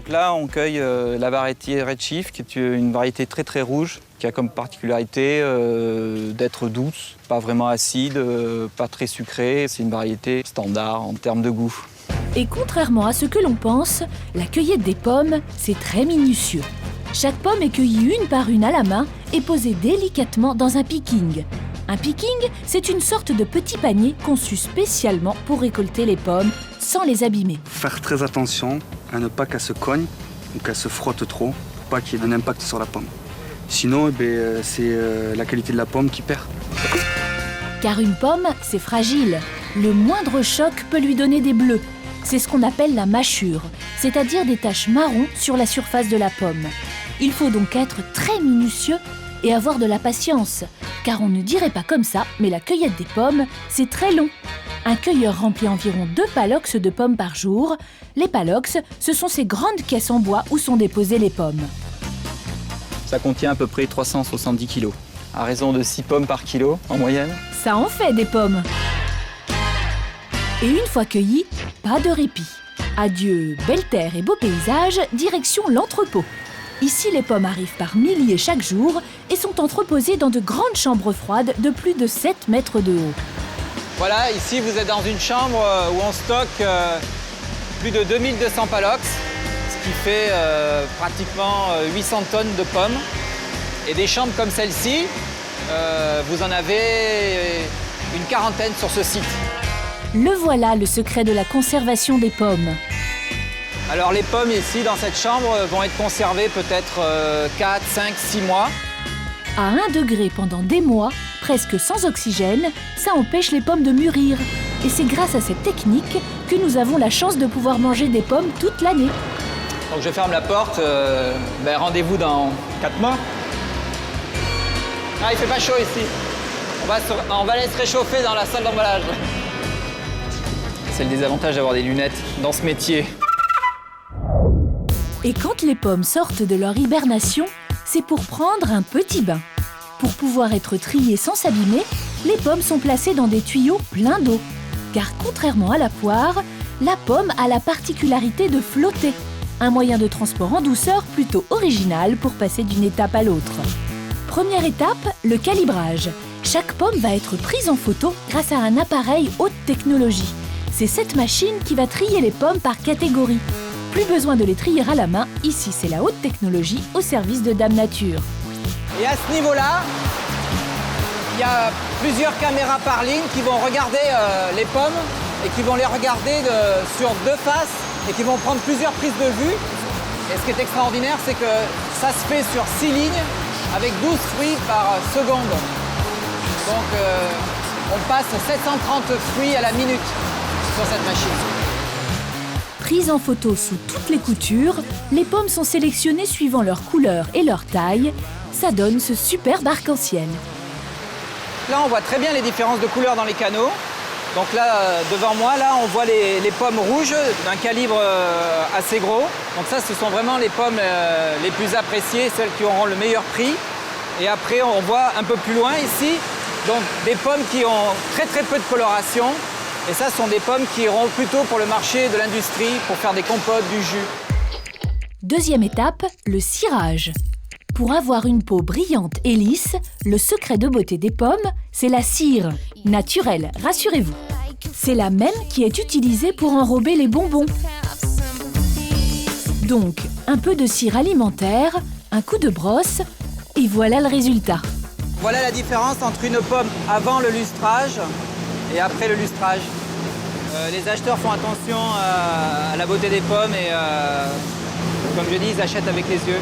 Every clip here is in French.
Donc là, on cueille la variété Redshift, qui est une variété très très rouge, qui a comme particularité d'être douce, pas vraiment acide, pas très sucrée. C'est une variété standard en termes de goût. Et contrairement à ce que l'on pense, la cueillette des pommes, c'est très minutieux. Chaque pomme est cueillie une par une à la main et posée délicatement dans un picking. Un picking, c'est une sorte de petit panier conçu spécialement pour récolter les pommes sans les abîmer. Faire très attention à ne pas qu'elle se cogne ou qu'elle se frotte trop, pour pas qu'il y ait un impact sur la pomme. Sinon, c'est la qualité de la pomme qui perd. Car une pomme, c'est fragile. Le moindre choc peut lui donner des bleus. C'est ce qu'on appelle la mâchure, c'est-à-dire des taches marron sur la surface de la pomme. Il faut donc être très minutieux et avoir de la patience, car on ne dirait pas comme ça, mais la cueillette des pommes, c'est très long. Un cueilleur remplit environ 2 palox de pommes par jour. Les palox, ce sont ces grandes caisses en bois où sont déposées les pommes. Ça contient à peu près 370 kg, à raison de 6 pommes par kilo en moyenne. Ça en fait des pommes. Et une fois cueillies, pas de répit. Adieu, belle terre et beau paysage, direction l'entrepôt. Ici, les pommes arrivent par milliers chaque jour et sont entreposées dans de grandes chambres froides de plus de 7 mètres de haut. Voilà, ici vous êtes dans une chambre où on stocke plus de 2200 palox, ce qui fait pratiquement 800 tonnes de pommes. Et des chambres comme celle-ci, vous en avez une quarantaine sur ce site. Le voilà, le secret de la conservation des pommes. Alors les pommes ici, dans cette chambre, vont être conservées peut-être 4, 5, 6 mois. À 1 degré pendant des mois, presque sans oxygène, ça empêche les pommes de mûrir. Et c'est grâce à cette technique que nous avons la chance de pouvoir manger des pommes toute l'année. Donc je ferme la porte, rendez-vous dans 4 mois. Ah, il fait pas chaud ici. On va aller se réchauffer dans la salle d'emballage. C'est le désavantage d'avoir des lunettes dans ce métier. Et quand les pommes sortent de leur hibernation, c'est pour prendre un petit bain. Pour pouvoir être triées sans s'abîmer, les pommes sont placées dans des tuyaux pleins d'eau. Car contrairement à la poire, la pomme a la particularité de flotter. Un moyen de transport en douceur plutôt original pour passer d'une étape à l'autre. Première étape, le calibrage. Chaque pomme va être prise en photo grâce à un appareil haute technologie. C'est cette machine qui va trier les pommes par catégorie. Plus besoin de les trier à la main, ici c'est la haute technologie au service de Dame Nature. Et à ce niveau-là, il y a plusieurs caméras par ligne qui vont regarder les pommes et qui vont les regarder sur 2 faces et qui vont prendre plusieurs prises de vue. Et ce qui est extraordinaire, c'est que ça se fait sur 6 lignes avec 12 fruits par seconde. Donc on passe 730 fruits à la minute sur cette machine. Prises en photo sous toutes les coutures, les pommes sont sélectionnées suivant leur couleur et leur taille. Ça donne ce superbe arc-en-ciel. Là, on voit très bien les différences de couleurs dans les canaux. Donc là, devant moi, là, on voit les pommes rouges d'un calibre assez gros. Donc ça, ce sont vraiment les pommes les plus appréciées, celles qui auront le meilleur prix. Et après, on voit un peu plus loin ici, donc des pommes qui ont très très peu de coloration. Et ça, ce sont des pommes qui iront plutôt pour le marché de l'industrie, pour faire des compotes, du jus. Deuxième étape, le cirage. Pour avoir une peau brillante et lisse, le secret de beauté des pommes, c'est la cire. Naturelle, rassurez-vous. C'est la même qui est utilisée pour enrober les bonbons. Donc, un peu de cire alimentaire, un coup de brosse, et voilà le résultat. Voilà la différence entre une pomme avant le lustrage et après le lustrage. Les acheteurs font attention à la beauté des pommes et comme je dis, ils achètent avec les yeux.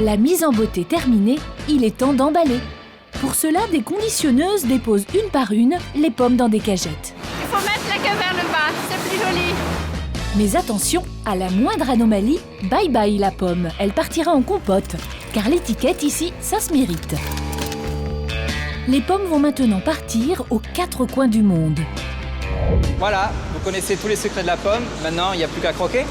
La mise en beauté terminée, il est temps d'emballer. Pour cela, des conditionneuses déposent une par une les pommes dans des cagettes. Il faut mettre la queue vers le bas, c'est plus joli. Mais attention, à la moindre anomalie, bye bye la pomme, elle partira en compote. Car l'étiquette ici, ça se mérite. Les pommes vont maintenant partir aux 4 coins du monde. Voilà, vous connaissez tous les secrets de la pomme. Maintenant, il n'y a plus qu'à croquer.